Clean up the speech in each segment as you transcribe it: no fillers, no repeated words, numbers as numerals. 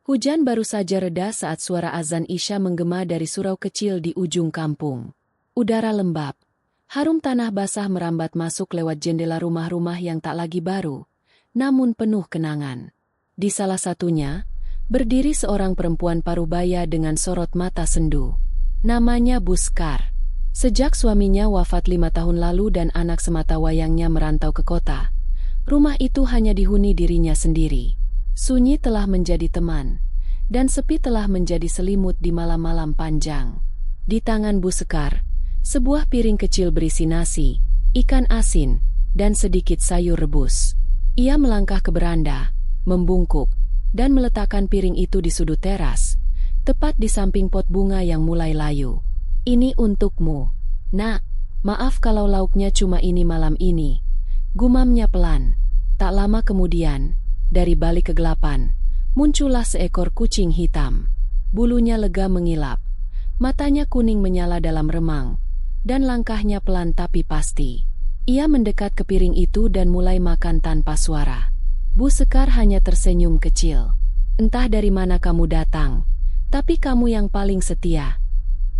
Hujan baru saja reda saat suara azan Isya menggema dari surau kecil di ujung kampung. Udara lembab, harum tanah basah merambat masuk lewat jendela rumah-rumah yang tak lagi baru, namun penuh kenangan. Di salah satunya, berdiri seorang perempuan parubaya dengan sorot mata sendu. Namanya Buskar. Sejak suaminya wafat 5 tahun lalu dan anak sematawayangnya merantau ke kota, rumah itu hanya dihuni dirinya sendiri. Sunyi telah menjadi teman, dan sepi telah menjadi selimut di malam-malam panjang. Di tangan Buskar, sebuah piring kecil berisi nasi, ikan asin, dan sedikit sayur rebus. Ia melangkah ke beranda, membungkuk, dan meletakkan piring itu di sudut teras, tepat di samping pot bunga yang mulai layu. "Ini untukmu, Nak. Maaf kalau lauknya cuma ini malam ini," gumamnya pelan. Tak lama kemudian, dari balik kegelapan, muncullah seekor kucing hitam. Bulunya lega mengilap, matanya kuning menyala dalam remang, dan langkahnya pelan tapi pasti. Ia mendekat ke piring itu dan mulai makan tanpa suara. Buskar hanya tersenyum kecil. "Entah dari mana kamu datang, tapi kamu yang paling setia."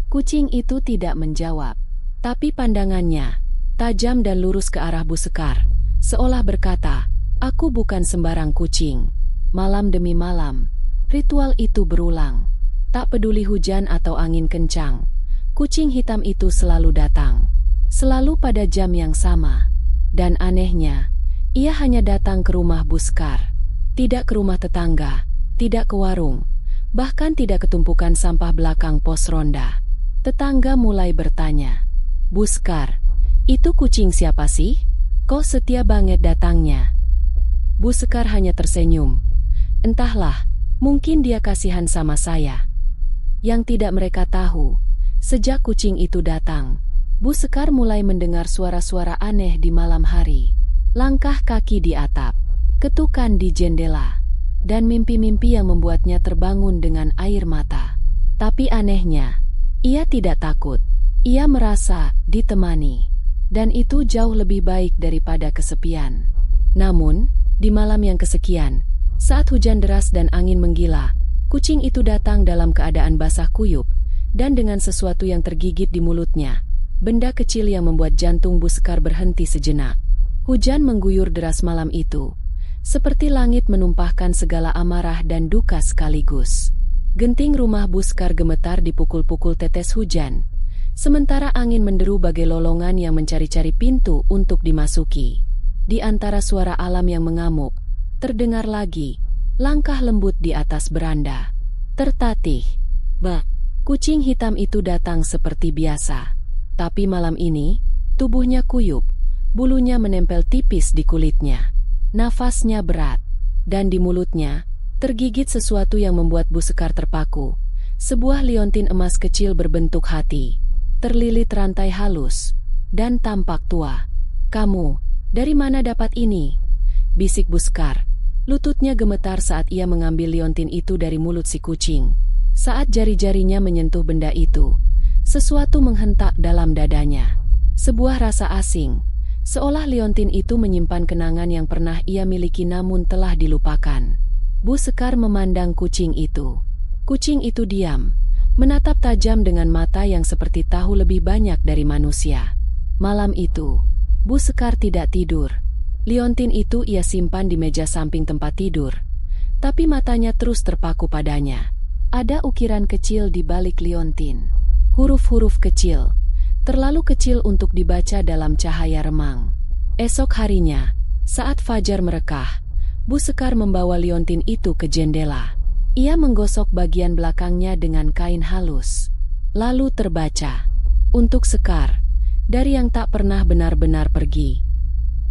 Kucing itu tidak menjawab, tapi pandangannya tajam dan lurus ke arah Buskar, seolah berkata, "Aku bukan sembarang kucing." Malam demi malam, ritual itu berulang. Tak peduli hujan atau angin kencang, kucing hitam itu selalu datang. Selalu pada jam yang sama. Dan anehnya, ia hanya datang ke rumah Buskar. Tidak ke rumah tetangga, tidak ke warung, bahkan tidak ke tumpukan sampah belakang pos ronda. Tetangga mulai bertanya, "Buskar, itu kucing siapa sih? Kok setia banget datangnya?" Buskar hanya tersenyum. "Entahlah, mungkin dia kasihan sama saya." Yang tidak mereka tahu, sejak kucing itu datang, Buskar mulai mendengar suara-suara aneh di malam hari. Langkah kaki di atap, ketukan di jendela, dan mimpi-mimpi yang membuatnya terbangun dengan air mata. Tapi anehnya, ia tidak takut. Ia merasa ditemani, dan itu jauh lebih baik daripada kesepian. Namun, di malam yang kesekian, saat hujan deras dan angin menggila, kucing itu datang dalam keadaan basah kuyup, dan dengan sesuatu yang tergigit di mulutnya, benda kecil yang membuat jantung Buskar berhenti sejenak. Hujan mengguyur deras malam itu, seperti langit menumpahkan segala amarah dan duka sekaligus. Genting rumah Buskar gemetar dipukul-pukul tetes hujan, sementara angin menderu bagai lolongan yang mencari-cari pintu untuk dimasuki. Di antara suara alam yang mengamuk, terdengar lagi langkah lembut di atas beranda. Tertatih, "Bah." Kucing hitam itu datang seperti biasa. Tapi malam ini, tubuhnya kuyup, bulunya menempel tipis di kulitnya. Nafasnya berat, dan di mulutnya tergigit sesuatu yang membuat Buskar terpaku. Sebuah liontin emas kecil berbentuk hati, terlilit rantai halus, dan tampak tua. "Kamu, dari mana dapat ini?" bisik Buskar. Lututnya gemetar saat ia mengambil liontin itu dari mulut si kucing. Saat jari-jarinya menyentuh benda itu, sesuatu menghentak dalam dadanya. Sebuah rasa asing, seolah liontin itu menyimpan kenangan yang pernah ia miliki namun telah dilupakan. Buskar memandang kucing itu. Kucing itu diam, menatap tajam dengan mata yang seperti tahu lebih banyak dari manusia. Malam itu, Buskar tidak tidur. Liontin itu ia simpan di meja samping tempat tidur, tapi matanya terus terpaku padanya. Ada ukiran kecil di balik liontin. Huruf-huruf kecil, terlalu kecil untuk dibaca dalam cahaya remang. Esok harinya, saat fajar merekah, Buskar membawa liontin itu ke jendela. Ia menggosok bagian belakangnya dengan kain halus. Lalu terbaca, "Untuk Sekar, dari yang tak pernah benar-benar pergi."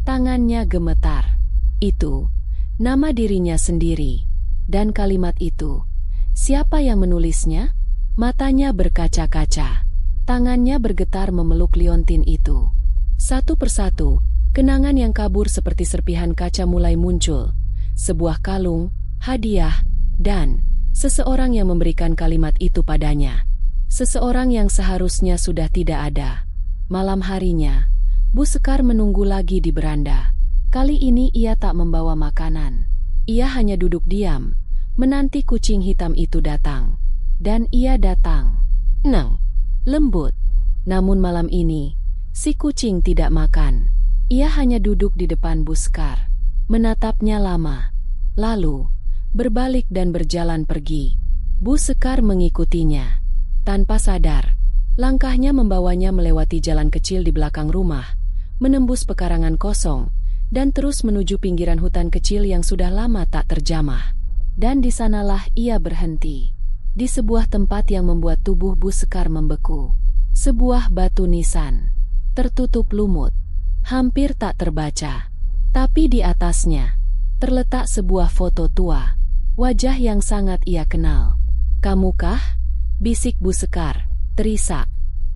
Tangannya gemetar. Itu nama dirinya sendiri. Dan kalimat itu, siapa yang menulisnya? Matanya berkaca-kaca. Tangannya bergetar memeluk liontin itu. Satu persatu, kenangan yang kabur seperti serpihan kaca mulai muncul. Sebuah kalung, hadiah, dan seseorang yang memberikan kalimat itu padanya. Seseorang yang seharusnya sudah tidak ada. Malam harinya, Buskar menunggu lagi di beranda. Kali ini ia tak membawa makanan. Ia hanya duduk diam, menanti kucing hitam itu datang. Dan ia datang. Lembut. Namun malam ini, si kucing tidak makan. Ia hanya duduk di depan Bu Sekar, menatapnya lama. Lalu, berbalik dan berjalan pergi. Bu Sekar mengikutinya. Tanpa sadar, langkahnya membawanya melewati jalan kecil di belakang rumah, menembus pekarangan kosong, dan terus menuju pinggiran hutan kecil yang sudah lama tak terjamah. Dan di sanalah ia berhenti. Di sebuah tempat yang membuat tubuh Bu Sekar membeku. Sebuah batu nisan, tertutup lumut, hampir tak terbaca. Tapi di atasnya, terletak sebuah foto tua, wajah yang sangat ia kenal. "Kamukah?" bisik Bu Sekar, terisak.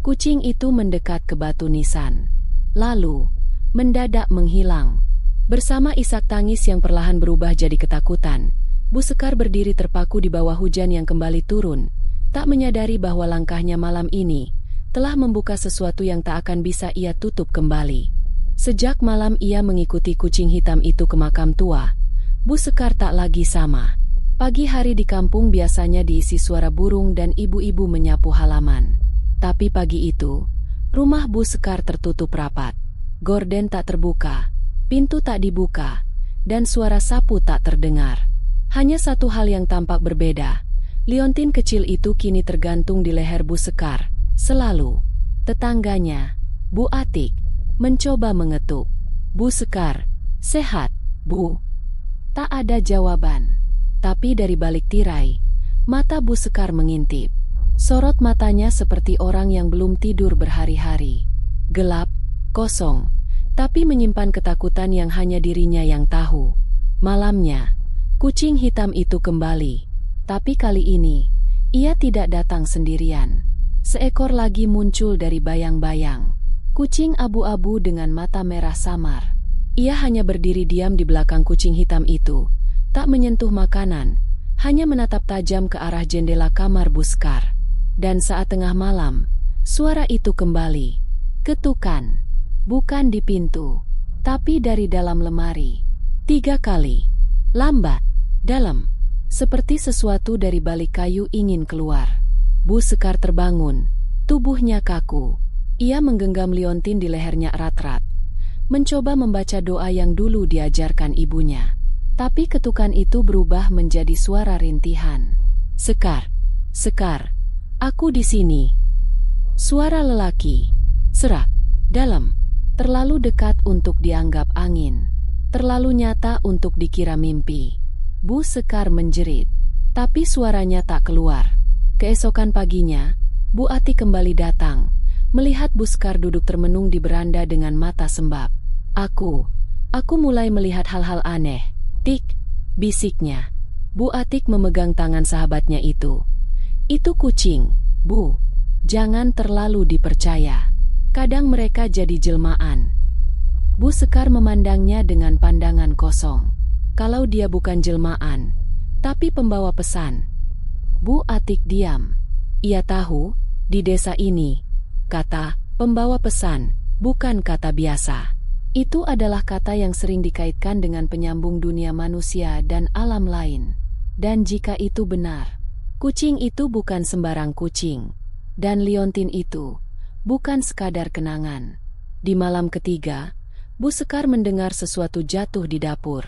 Kucing itu mendekat ke batu nisan. Lalu, mendadak menghilang. Bersama isak tangis yang perlahan berubah jadi ketakutan, Bu Sekar berdiri terpaku di bawah hujan yang kembali turun, tak menyadari bahwa langkahnya malam ini telah membuka sesuatu yang tak akan bisa ia tutup kembali. Sejak malam ia mengikuti kucing hitam itu ke makam tua, Bu Sekar tak lagi sama. Pagi hari di kampung biasanya diisi suara burung dan ibu-ibu menyapu halaman. Tapi pagi itu, rumah Bu Sekar tertutup rapat. Gorden tak terbuka, pintu tak dibuka, dan suara sapu tak terdengar. Hanya satu hal yang tampak berbeda. Liontin kecil itu kini tergantung di leher Bu Sekar. Selalu. Tetangganya, Bu Atik, mencoba mengetuk. "Bu Sekar, sehat, Bu?" Tak ada jawaban. Tapi dari balik tirai, mata Bu Sekar mengintip. Sorot matanya seperti orang yang belum tidur berhari-hari. Gelap, kosong, tapi menyimpan ketakutan yang hanya dirinya yang tahu. Malamnya, kucing hitam itu kembali. Tapi kali ini, ia tidak datang sendirian. Seekor lagi muncul dari bayang-bayang. Kucing abu-abu dengan mata merah samar. Ia hanya berdiri diam di belakang kucing hitam itu, tak menyentuh makanan, hanya menatap tajam ke arah jendela kamar Bu Sekar. Dan saat tengah malam, suara itu kembali. Ketukan. Bukan di pintu, tapi dari dalam lemari. 3 kali. Lambat, dalam, seperti sesuatu dari balik kayu ingin keluar. Bu Sekar terbangun, tubuhnya kaku. Ia menggenggam liontin di lehernya erat-erat, mencoba membaca doa yang dulu diajarkan ibunya. Tapi ketukan itu berubah menjadi suara rintihan. "Sekar, Sekar, aku di sini." Suara lelaki, serak, dalam, terlalu dekat untuk dianggap angin. Terlalu nyata untuk dikira mimpi. Bu Sekar menjerit, tapi suaranya tak keluar. Keesokan paginya, Bu Ati kembali datang, melihat Bu Sekar duduk termenung di beranda dengan mata sembab. Aku mulai melihat hal-hal aneh." "Tik," bisiknya. Bu Atik memegang tangan sahabatnya itu. "Itu kucing, Bu. Jangan terlalu dipercaya. Kadang mereka jadi jelmaan." Bu Sekar memandangnya dengan pandangan kosong. Kalau dia bukan jelmaan, tapi pembawa pesan. Bu Atik diam. Ia tahu, di desa ini, kata pembawa pesan bukan kata biasa. Itu adalah kata yang sering dikaitkan dengan penyambung dunia manusia dan alam lain. Dan jika itu benar, kucing itu bukan sembarang kucing. Dan liontin itu bukan sekadar kenangan. Di malam ketiga, Bu Sekar mendengar sesuatu jatuh di dapur.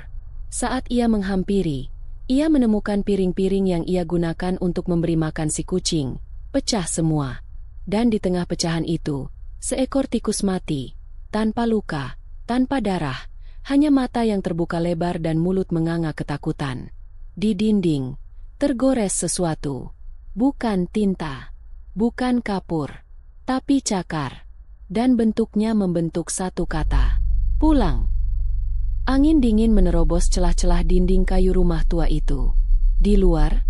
Saat ia menghampiri, ia menemukan piring-piring yang ia gunakan untuk memberi makan si kucing, pecah semua. Dan di tengah pecahan itu, seekor tikus mati, tanpa luka, tanpa darah, hanya mata yang terbuka lebar dan mulut menganga ketakutan. Di dinding, tergores sesuatu. Bukan tinta, bukan kapur, tapi cakar. Dan bentuknya membentuk satu kata. Pulang. Angin dingin menerobos celah-celah dinding kayu rumah tua itu. Di luar,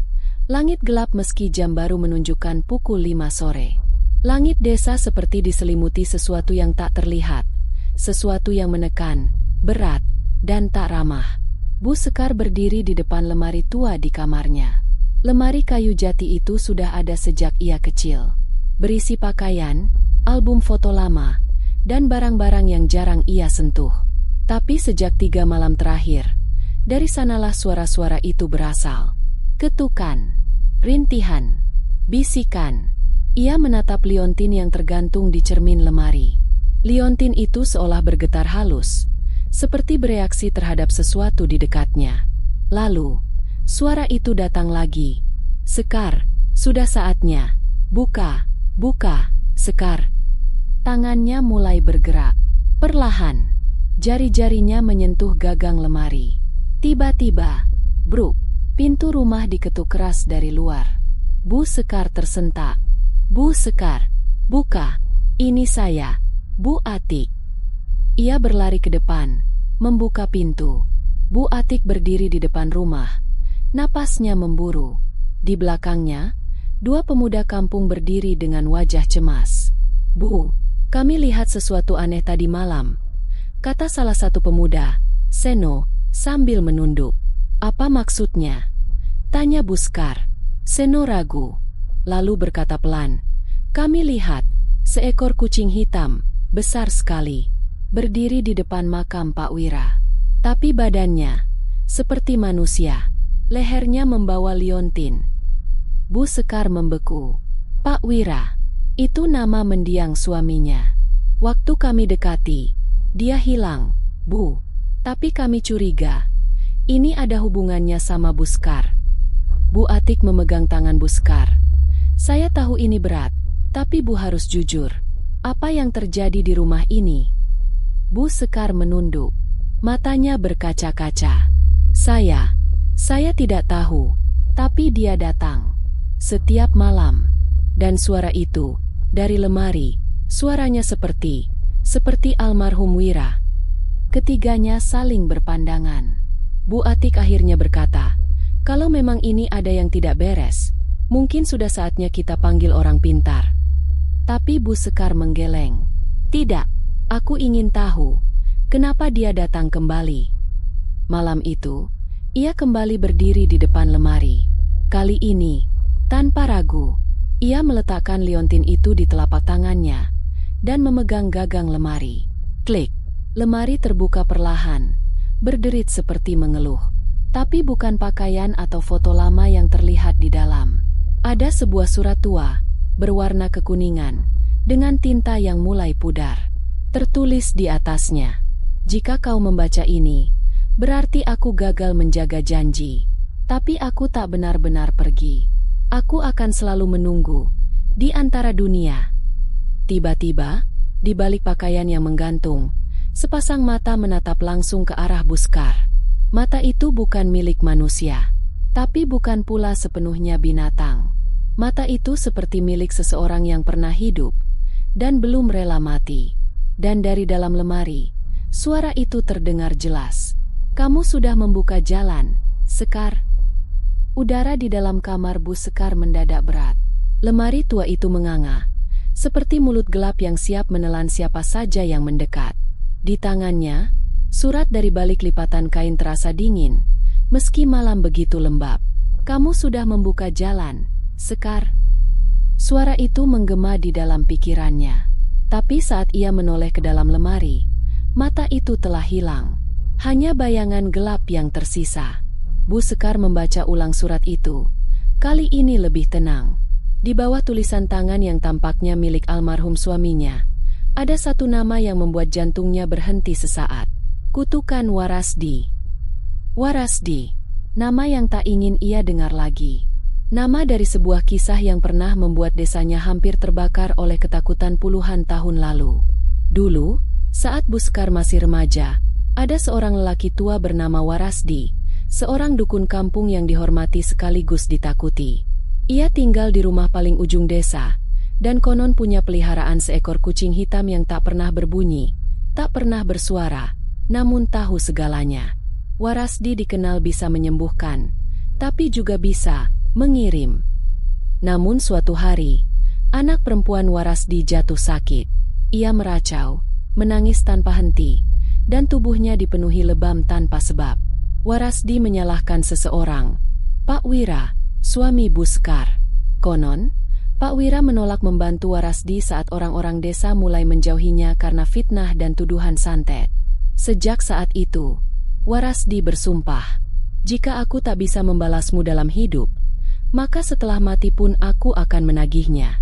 langit gelap meski jam baru menunjukkan pukul 5 sore. Langit desa seperti diselimuti sesuatu yang tak terlihat, sesuatu yang menekan, berat, dan tak ramah. Bu Sekar berdiri di depan lemari tua di kamarnya. Lemari kayu jati itu sudah ada sejak ia kecil. Berisi pakaian, album foto lama, dan barang-barang yang jarang ia sentuh. Tapi sejak 3 malam terakhir, dari sanalah suara-suara itu berasal. Ketukan, rintihan, bisikan. Ia menatap liontin yang tergantung di cermin lemari. Liontin itu seolah bergetar halus, seperti bereaksi terhadap sesuatu di dekatnya. Lalu, suara itu datang lagi. Sekar, sudah saatnya. Buka, buka, Sekar. Tangannya mulai bergerak. Perlahan, jari-jarinya menyentuh gagang lemari. Tiba-tiba, bruk, pintu rumah diketuk keras dari luar. Bu Sekar tersentak. Bu Sekar, buka. Ini saya, Bu Atik. Ia berlari ke depan, membuka pintu. Bu Atik berdiri di depan rumah. Napasnya memburu. Di belakangnya, dua pemuda kampung berdiri dengan wajah cemas. Bu, kami lihat sesuatu aneh tadi malam, kata salah satu pemuda, Seno, sambil menunduk. Apa maksudnya? Tanya Bu Sekar. Seno ragu, lalu berkata pelan. Kami lihat seekor kucing hitam, besar sekali, berdiri di depan makam Pak Wira. Tapi badannya seperti manusia, lehernya membawa liontin. Bu Sekar membeku. Pak Wira, itu nama mendiang suaminya. Waktu kami dekati, dia hilang, Bu. Tapi kami curiga, ini ada hubungannya sama Bu Sekar. Bu Atik memegang tangan Bu Sekar. Saya tahu ini berat, tapi Bu harus jujur. Apa yang terjadi di rumah ini? Bu Sekar menunduk. Matanya berkaca-kaca. Saya tidak tahu, tapi dia datang setiap malam. Dan suara itu, dari lemari, suaranya seperti almarhum Wira. Ketiganya saling berpandangan. Bu Atik akhirnya berkata, kalau memang ini ada yang tidak beres, mungkin sudah saatnya kita panggil orang pintar. Tapi Bu Sekar menggeleng. Tidak, aku ingin tahu, kenapa dia datang kembali. Malam itu, ia kembali berdiri di depan lemari. Kali ini, tanpa ragu, ia meletakkan liontin itu di telapak tangannya dan memegang gagang lemari. Klik, lemari terbuka perlahan, berderit seperti mengeluh. Tapi bukan pakaian atau foto lama yang terlihat di dalam. Ada sebuah surat tua, berwarna kekuningan, dengan tinta yang mulai pudar. Tertulis di atasnya, jika kau membaca ini, berarti aku gagal menjaga janji. Tapi aku tak benar-benar pergi. Aku akan selalu menunggu di antara dunia. Tiba-tiba, di balik pakaian yang menggantung, sepasang mata menatap langsung ke arah Bu Sekar. Mata itu bukan milik manusia, tapi bukan pula sepenuhnya binatang. Mata itu seperti milik seseorang yang pernah hidup dan belum rela mati. Dan dari dalam lemari, suara itu terdengar jelas. Kamu sudah membuka jalan, Sekar. Udara di dalam kamar Bu Sekar mendadak berat. Lemari tua itu menganga, seperti mulut gelap yang siap menelan siapa saja yang mendekat. Di tangannya, surat dari balik lipatan kain terasa dingin, meski malam begitu lembab. Kamu sudah membuka jalan, Sekar. Suara itu menggema di dalam pikirannya. Tapi saat ia menoleh ke dalam lemari, mata itu telah hilang. Hanya bayangan gelap yang tersisa. Bu Sekar membaca ulang surat itu. Kali ini lebih tenang. Di bawah tulisan tangan yang tampaknya milik almarhum suaminya, ada satu nama yang membuat jantungnya berhenti sesaat. Kutukan Warasdi. Warasdi, nama yang tak ingin ia dengar lagi. Nama dari sebuah kisah yang pernah membuat desanya hampir terbakar oleh ketakutan puluhan tahun lalu. Dulu, saat Bu Sekar masih remaja, ada seorang lelaki tua bernama Warasdi, seorang dukun kampung yang dihormati sekaligus ditakuti. Ia tinggal di rumah paling ujung desa, dan konon punya peliharaan seekor kucing hitam yang tak pernah berbunyi, tak pernah bersuara, namun tahu segalanya. Warasdi dikenal bisa menyembuhkan, tapi juga bisa mengirim. Namun suatu hari, anak perempuan Warasdi jatuh sakit. Ia meracau, menangis tanpa henti, dan tubuhnya dipenuhi lebam tanpa sebab. Warasdi menyalahkan seseorang, Pak Wira, suami Bu Sekar. Konon, Pak Wira menolak membantu Warasdi saat orang-orang desa mulai menjauhinya karena fitnah dan tuduhan santet. Sejak saat itu, Warasdi bersumpah, Jika aku tak bisa membalasmu dalam hidup, maka setelah mati pun aku akan menagihnya.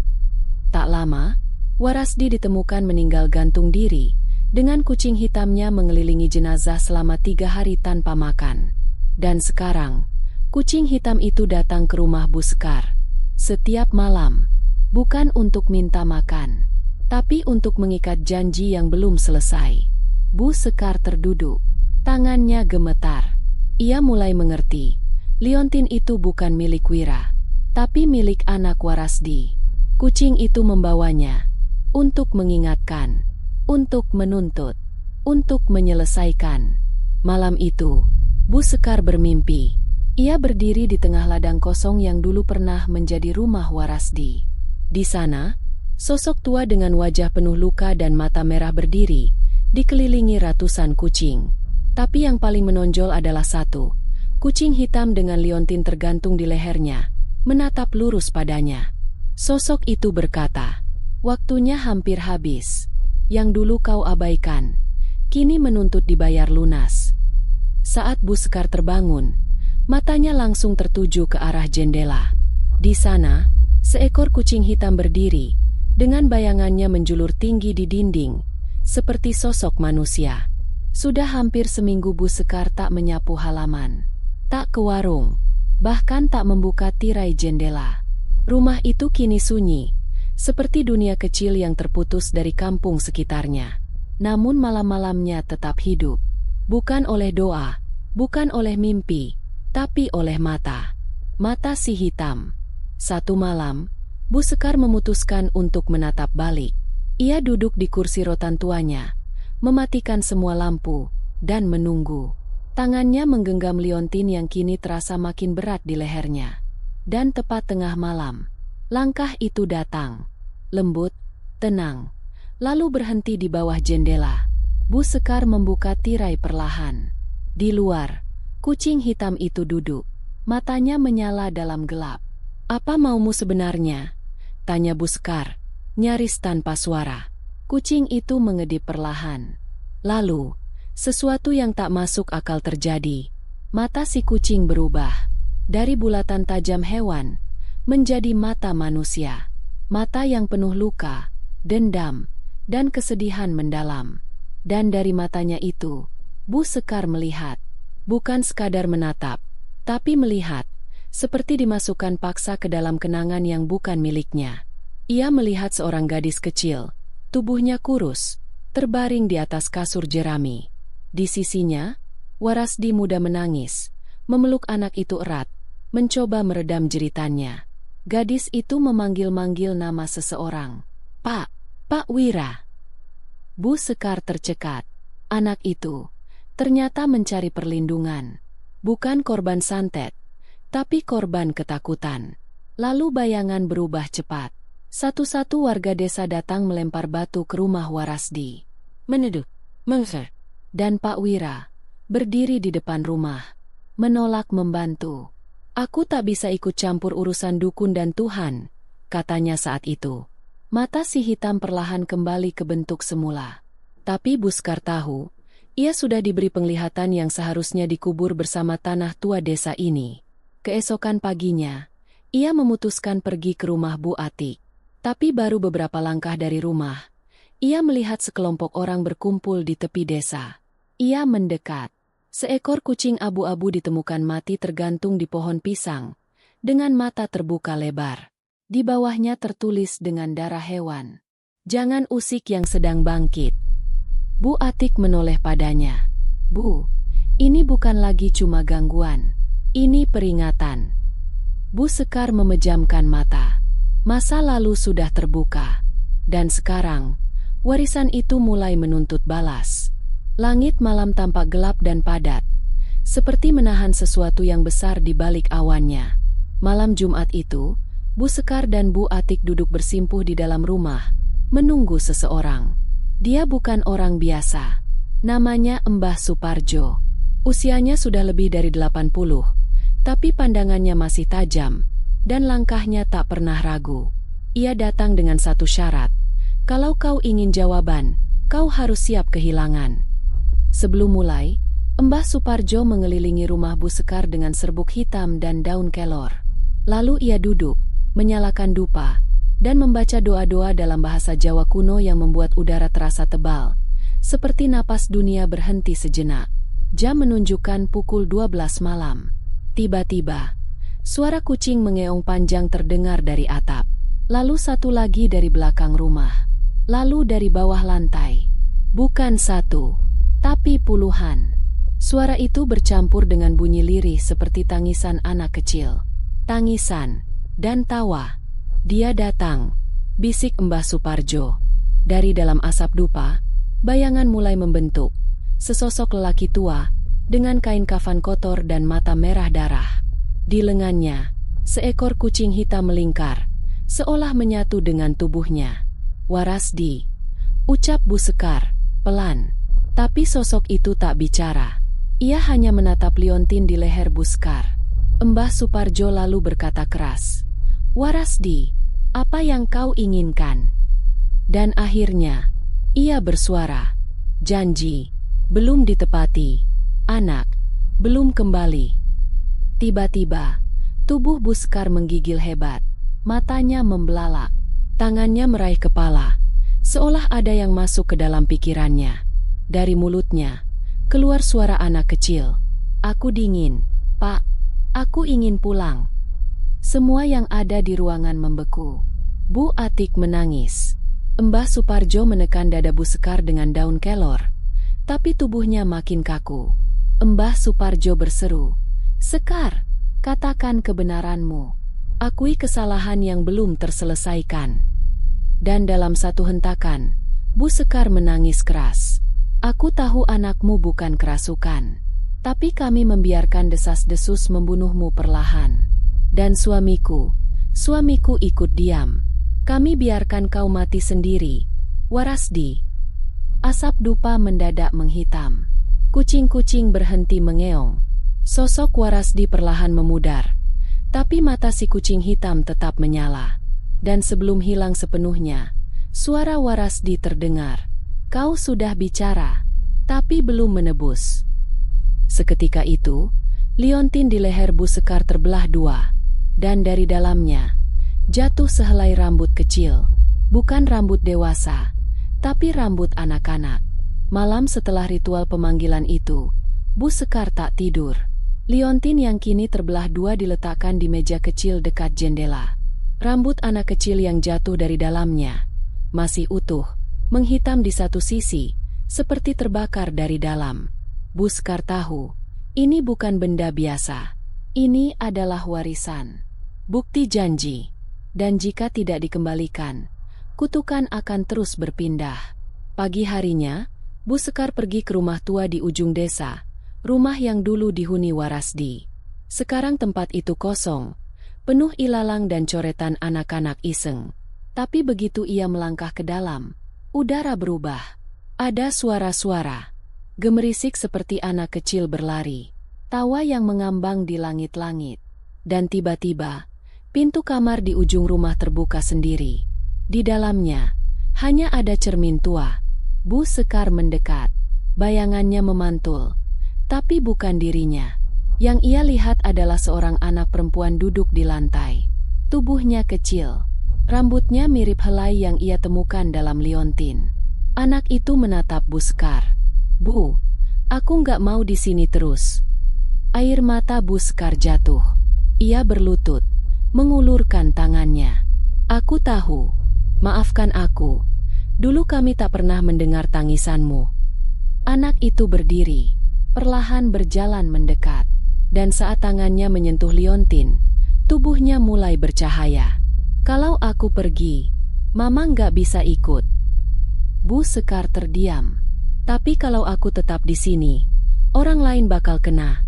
Tak lama, Warasdi ditemukan meninggal gantung diri, dengan kucing hitamnya mengelilingi jenazah selama 3 hari tanpa makan. Dan sekarang, kucing hitam itu datang ke rumah Bu Sekar setiap malam, bukan untuk minta makan, tapi untuk mengikat janji yang belum selesai. Bu Sekar terduduk, tangannya gemetar. Ia mulai mengerti, liontin itu bukan milik Wira, tapi milik anak Warasdi. Kucing itu membawanya untuk mengingatkan, untuk menuntut, untuk menyelesaikan. Malam itu, Bu Sekar bermimpi. Ia berdiri di tengah ladang kosong yang dulu pernah menjadi rumah Warasdi. Di sana, sosok tua dengan wajah penuh luka dan mata merah berdiri, dikelilingi ratusan kucing. Tapi yang paling menonjol adalah satu, kucing hitam dengan liontin tergantung di lehernya, menatap lurus padanya. Sosok itu berkata, "Waktunya hampir habis. Yang dulu kau abaikan, kini menuntut dibayar lunas." Saat Bu Sekar terbangun, matanya langsung tertuju ke arah jendela. Di sana, seekor kucing hitam berdiri, dengan bayangannya menjulur tinggi di dinding, seperti sosok manusia. Sudah hampir seminggu Bu Sekar tak menyapu halaman, tak ke warung, bahkan tak membuka tirai jendela. Rumah itu kini sunyi, seperti dunia kecil yang terputus dari kampung sekitarnya. Namun malam-malamnya tetap hidup, bukan oleh doa, bukan oleh mimpi, tapi oleh mata. Mata si hitam. Satu malam, Bu Sekar memutuskan untuk menatap balik. Ia duduk di kursi rotan tuanya, mematikan semua lampu, dan menunggu. Tangannya menggenggam liontin yang kini terasa makin berat di lehernya. Dan tepat tengah malam, langkah itu datang. Lembut, tenang, lalu berhenti di bawah jendela. Bu Sekar membuka tirai perlahan. Di luar, kucing hitam itu duduk, matanya menyala dalam gelap. "Apa maumu sebenarnya?" tanya Bu Sekar, nyaris tanpa suara. Kucing itu mengedip perlahan. Lalu, sesuatu yang tak masuk akal terjadi. Mata si kucing berubah. Dari bulatan tajam hewan, menjadi mata manusia. Mata yang penuh luka, dendam, dan kesedihan mendalam. Dan dari matanya itu, Bu Sekar melihat. Bukan sekadar menatap, tapi melihat, seperti dimasukkan paksa ke dalam kenangan yang bukan miliknya. Ia melihat seorang gadis kecil, tubuhnya kurus, terbaring di atas kasur jerami. Di sisinya, Warasdi muda menangis, memeluk anak itu erat, mencoba meredam jeritannya. Gadis itu memanggil-manggil nama seseorang. "Pak, Pak Wira." Bu Sekar tercekat. Anak itu ternyata mencari perlindungan. Bukan korban santet, tapi korban ketakutan. Lalu bayangan berubah cepat. Satu-satu warga desa datang melempar batu ke rumah Warasdi. Meneduk, mengser. Dan Pak Wira berdiri di depan rumah, menolak membantu. "Aku tak bisa ikut campur urusan dukun dan Tuhan," katanya saat itu. Mata si hitam perlahan kembali ke bentuk semula. Tapi Bu Sekar tahu, ia sudah diberi penglihatan yang seharusnya dikubur bersama tanah tua desa ini. Keesokan paginya, ia memutuskan pergi ke rumah Bu Atik. Tapi baru beberapa langkah dari rumah, ia melihat sekelompok orang berkumpul di tepi desa. Ia mendekat. Seekor kucing abu-abu ditemukan mati tergantung di pohon pisang, dengan mata terbuka lebar. Di bawahnya tertulis dengan darah hewan, "Jangan usik yang sedang bangkit." Bu Atik menoleh padanya. "Bu, ini bukan lagi cuma gangguan. Ini peringatan." Bu Sekar memejamkan mata. Masa lalu sudah terbuka. Dan sekarang, warisan itu mulai menuntut balas. Langit malam tampak gelap dan padat, seperti menahan sesuatu yang besar di balik awannya. Malam Jumat itu, Bu Sekar dan Bu Atik duduk bersimpuh di dalam rumah, menunggu seseorang. Dia bukan orang biasa. Namanya Mbah Suparjo. Usianya sudah lebih dari 80, tapi pandangannya masih tajam, dan langkahnya tak pernah ragu. Ia datang dengan satu syarat. Kalau kau ingin jawaban, kau harus siap kehilangan. Sebelum mulai, Mbah Suparjo mengelilingi rumah Bu Sekar dengan serbuk hitam dan daun kelor. Lalu ia duduk, menyalakan dupa, dan membaca doa-doa dalam bahasa Jawa kuno yang membuat udara terasa tebal, seperti napas dunia berhenti sejenak. Jam menunjukkan pukul 12 malam. Tiba-tiba, suara kucing mengeong panjang terdengar dari atap. Lalu satu lagi dari belakang rumah. Lalu dari bawah lantai. Bukan satu, tapi puluhan. Suara itu bercampur dengan bunyi lirih seperti tangisan anak kecil. Tangisan dan tawa. Dia datang, bisik Mbah Suparjo. Dari dalam asap dupa, bayangan mulai membentuk. Sesosok lelaki tua, dengan kain kafan kotor dan mata merah darah. Di lengannya, seekor kucing hitam melingkar, seolah menyatu dengan tubuhnya. "Warasdi," ucap Bu Sekar, pelan. Tapi sosok itu tak bicara. Ia hanya menatap liontin di leher Bu Sekar. Mbah Suparjo lalu berkata keras, "Warasdi, apa yang kau inginkan?" Dan akhirnya, ia bersuara, "Janji belum ditepati, anak belum kembali." Tiba-tiba, tubuh Bu Sekar menggigil hebat, matanya membelalak, tangannya meraih kepala, seolah ada yang masuk ke dalam pikirannya. Dari mulutnya, keluar suara anak kecil, "Aku dingin, Pak. Aku ingin pulang." Semua yang ada di ruangan membeku. Bu Atik menangis. Mbah Suparjo menekan dada Bu Sekar dengan daun kelor, tapi tubuhnya makin kaku. Mbah Suparjo berseru, "Sekar, katakan kebenaranmu. Akui kesalahan yang belum terselesaikan." Dan dalam satu hentakan, Bu Sekar menangis keras. "Aku tahu anakmu bukan kerasukan. Tapi kami membiarkan desas-desus membunuhmu perlahan. Dan suamiku ikut diam. Kami biarkan kau mati sendiri, Warasdi." Asap dupa mendadak menghitam. Kucing-kucing berhenti mengeong. Sosok Warasdi perlahan memudar. Tapi mata si kucing hitam tetap menyala. Dan sebelum hilang sepenuhnya, suara Warasdi terdengar. "Kau sudah bicara, tapi belum menebus." Seketika itu, liontin di leher Bu Sekar terbelah dua, dan dari dalamnya jatuh sehelai rambut kecil, bukan rambut dewasa, tapi rambut anak-anak. Malam setelah ritual pemanggilan itu, Bu Sekar tak tidur. Liontin yang kini terbelah dua diletakkan di meja kecil dekat jendela. Rambut anak kecil yang jatuh dari dalamnya masih utuh, menghitam di satu sisi, seperti terbakar dari dalam. Bu Sekar tahu, ini bukan benda biasa. Ini adalah warisan. Bukti janji. Dan jika tidak dikembalikan, kutukan akan terus berpindah. Pagi harinya, Bu Sekar pergi ke rumah tua di ujung desa, rumah yang dulu dihuni Warasdi. Sekarang tempat itu kosong, penuh ilalang dan coretan anak-anak iseng. Tapi begitu ia melangkah ke dalam, udara berubah. Ada suara-suara. Gemerisik seperti anak kecil berlari, tawa yang mengambang di langit-langit. Dan tiba-tiba, pintu kamar di ujung rumah terbuka sendiri. Di dalamnya, hanya ada cermin tua. Bu Sekar mendekat. Bayangannya memantul, tapi bukan dirinya. Yang ia lihat adalah seorang anak perempuan duduk di lantai. Tubuhnya kecil, rambutnya mirip helai yang ia temukan dalam liontin. Anak itu menatap Bu Sekar. "Bu, aku nggak mau di sini terus." Air mata Bu Sekar jatuh. Ia berlutut, mengulurkan tangannya. "Aku tahu. Maafkan aku. Dulu kami tak pernah mendengar tangisanmu." Anak itu berdiri, perlahan berjalan mendekat. Dan saat tangannya menyentuh liontin, tubuhnya mulai bercahaya. "Kalau aku pergi, Mama nggak bisa ikut." Bu Sekar terdiam. "Tapi kalau aku tetap di sini, orang lain bakal kena."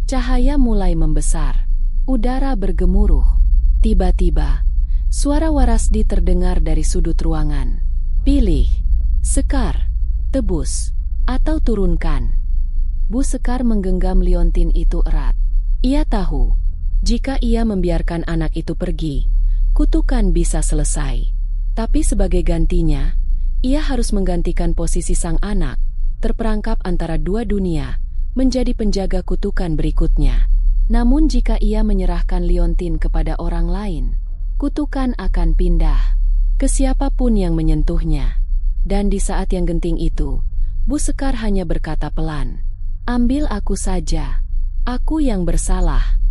Cahaya mulai membesar. Udara bergemuruh. Tiba-tiba, suara Warasdi terdengar dari sudut ruangan. "Pilih, Sekar, tebus, atau turunkan." Bu Sekar menggenggam liontin itu erat. Ia tahu, jika ia membiarkan anak itu pergi, kutukan bisa selesai. Tapi sebagai gantinya, ia harus menggantikan posisi sang anak, terperangkap antara dua dunia, menjadi penjaga kutukan berikutnya. Namun jika ia menyerahkan liontin kepada orang lain, kutukan akan pindah ke siapapun yang menyentuhnya. Dan di saat yang genting itu, Bu Sekar hanya berkata pelan, "Ambil aku saja, aku yang bersalah."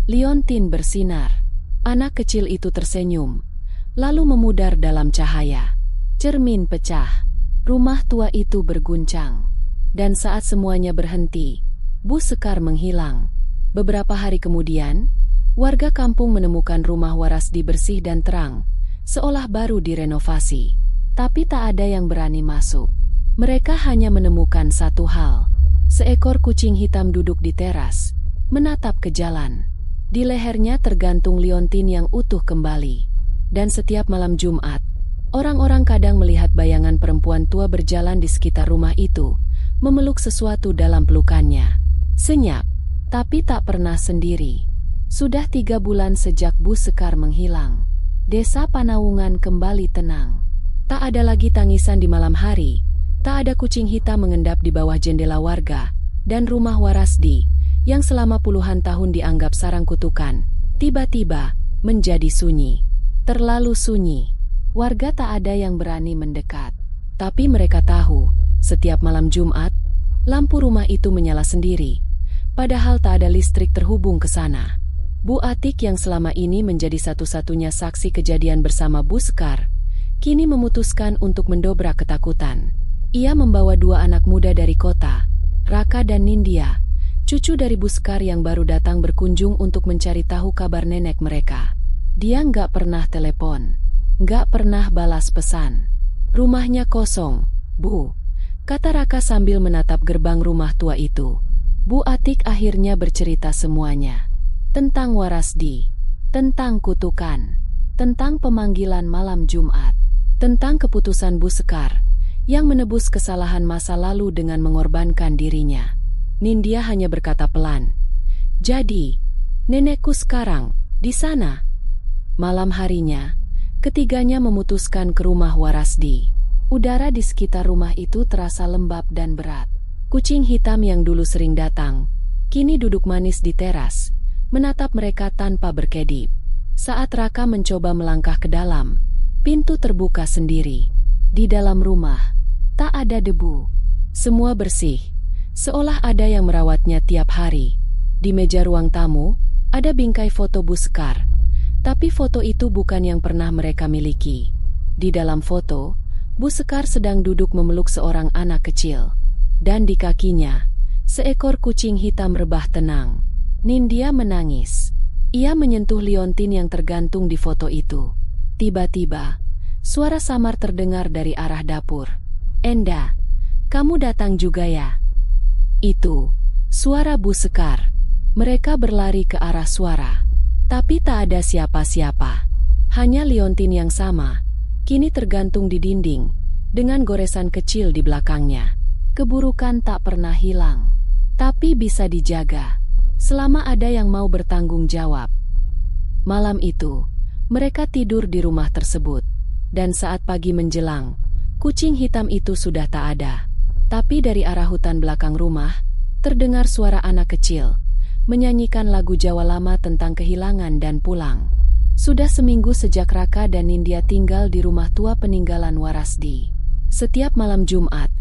Liontin bersinar. Anak kecil itu tersenyum, lalu memudar dalam cahaya. Cermin pecah. Rumah tua itu berguncang. Dan saat semuanya berhenti, Bu Sekar menghilang. Beberapa hari kemudian, warga kampung menemukan rumah Warasdi bersih dan terang, seolah baru direnovasi. Tapi tak ada yang berani masuk. Mereka hanya menemukan satu hal. Seekor kucing hitam duduk di teras, menatap ke jalan. Di lehernya tergantung liontin yang utuh kembali. Dan setiap malam Jumat, orang-orang kadang melihat bayangan perempuan tua berjalan di sekitar rumah itu, memeluk sesuatu dalam pelukannya. Senyap, tapi tak pernah sendiri. Sudah 3 bulan sejak Bu Sekar menghilang. Desa Panawungan kembali tenang. Tak ada lagi tangisan di malam hari, tak ada kucing hitam mengendap di bawah jendela warga, dan rumah Warasdi, yang selama puluhan tahun dianggap sarang kutukan, tiba-tiba menjadi sunyi. Terlalu sunyi. Warga tak ada yang berani mendekat. Tapi mereka tahu, setiap malam Jumat, lampu rumah itu menyala sendiri. Padahal tak ada listrik terhubung ke sana. Bu Atik yang selama ini menjadi satu-satunya saksi kejadian bersama Bu Sekar, kini memutuskan untuk mendobrak ketakutan. Ia membawa 2 anak muda dari kota, Raka dan Nindya, cucu dari Bu Sekar yang baru datang berkunjung untuk mencari tahu kabar nenek mereka. Dia nggak pernah telepon, nggak pernah balas pesan. Rumahnya kosong, Bu, kata Raka sambil menatap gerbang rumah tua itu. Bu Atik akhirnya bercerita semuanya. Tentang Warasdi, tentang kutukan, tentang pemanggilan malam Jumat, tentang keputusan Bu Sekar yang menebus kesalahan masa lalu dengan mengorbankan dirinya. Nindya hanya berkata pelan, "Jadi, nenekku sekarang di sana." Malam harinya, ketiganya memutuskan ke rumah Warasdi. Udara di sekitar rumah itu terasa lembab dan berat. Kucing hitam yang dulu sering datang, kini duduk manis di teras, menatap mereka tanpa berkedip. Saat Raka mencoba melangkah ke dalam, pintu terbuka sendiri. Di dalam rumah, tak ada debu. Semua bersih, seolah ada yang merawatnya tiap hari. Di meja ruang tamu, ada bingkai foto Bu Sekar. Tapi foto itu bukan yang pernah mereka miliki. Di dalam foto, Bu Sekar sedang duduk memeluk seorang anak kecil. Dan di kakinya, seekor kucing hitam rebah tenang. Nindya menangis. Ia menyentuh liontin yang tergantung di foto itu. Tiba-tiba, suara samar terdengar dari arah dapur. "Enda, kamu datang juga ya?" Itu suara Bu Sekar. Mereka berlari ke arah suara. Tapi tak ada siapa-siapa. Hanya liontin yang sama, kini tergantung di dinding, dengan goresan kecil di belakangnya. Keburukan tak pernah hilang, tapi bisa dijaga, selama ada yang mau bertanggung jawab. Malam itu, mereka tidur di rumah tersebut, dan saat pagi menjelang, kucing hitam itu sudah tak ada. Tapi dari arah hutan belakang rumah, terdengar suara anak kecil, menyanyikan lagu Jawa lama tentang kehilangan dan pulang. Sudah seminggu sejak Raka dan Nindya tinggal di rumah tua peninggalan Warasdi. Setiap malam Jumat,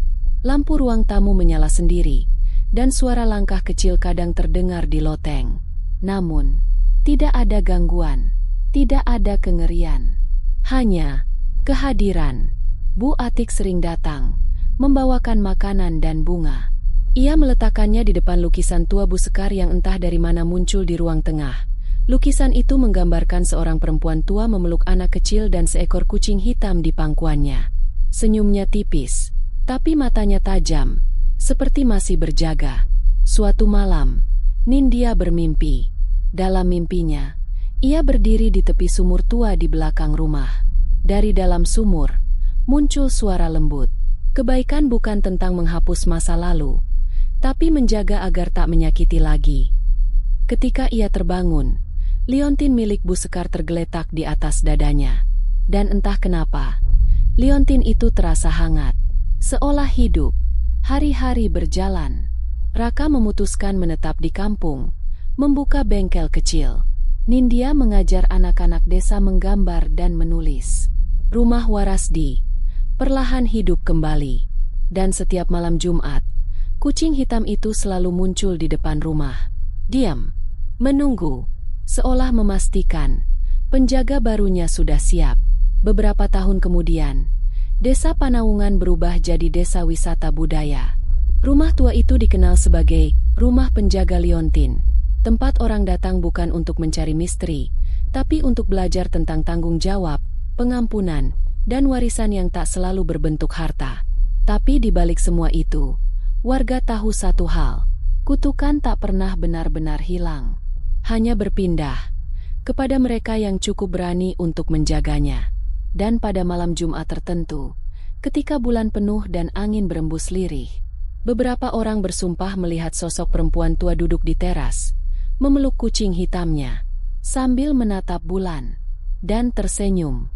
lampu ruang tamu menyala sendiri, dan suara langkah kecil kadang terdengar di loteng. Namun, tidak ada gangguan, tidak ada kengerian. Hanya kehadiran. Bu Atik sering datang, membawakan makanan dan bunga. Ia meletakkannya di depan lukisan tua Bu Sekar yang entah dari mana muncul di ruang tengah. Lukisan itu menggambarkan seorang perempuan tua memeluk anak kecil dan seekor kucing hitam di pangkuannya. Senyumnya tipis, tapi matanya tajam, seperti masih berjaga. Suatu malam, Nindya bermimpi. Dalam mimpinya, ia berdiri di tepi sumur tua di belakang rumah. Dari dalam sumur, muncul suara lembut. Kebaikan bukan tentang menghapus masa lalu, tapi menjaga agar tak menyakiti lagi. Ketika ia terbangun, liontin milik Bu Sekar tergeletak di atas dadanya. Dan entah kenapa, liontin itu terasa hangat, seolah hidup. Hari-hari berjalan. Raka memutuskan menetap di kampung, membuka bengkel kecil. Nindya mengajar anak-anak desa menggambar dan menulis. Rumah Warasdi perlahan hidup kembali. Dan setiap malam Jumat, kucing hitam itu selalu muncul di depan rumah. Diam, menunggu, seolah memastikan penjaga barunya sudah siap. Beberapa tahun kemudian, Desa Panawungan berubah jadi desa wisata budaya. Rumah tua itu dikenal sebagai Rumah Penjaga Liontin. Tempat orang datang bukan untuk mencari misteri, tapi untuk belajar tentang tanggung jawab, pengampunan, dan warisan yang tak selalu berbentuk harta. Tapi di balik semua itu, warga tahu satu hal, kutukan tak pernah benar-benar hilang. Hanya berpindah kepada mereka yang cukup berani untuk menjaganya. Dan pada malam Jumat tertentu, ketika bulan penuh dan angin berembus lirih, beberapa orang bersumpah melihat sosok perempuan tua duduk di teras, memeluk kucing hitamnya, sambil menatap bulan, dan tersenyum.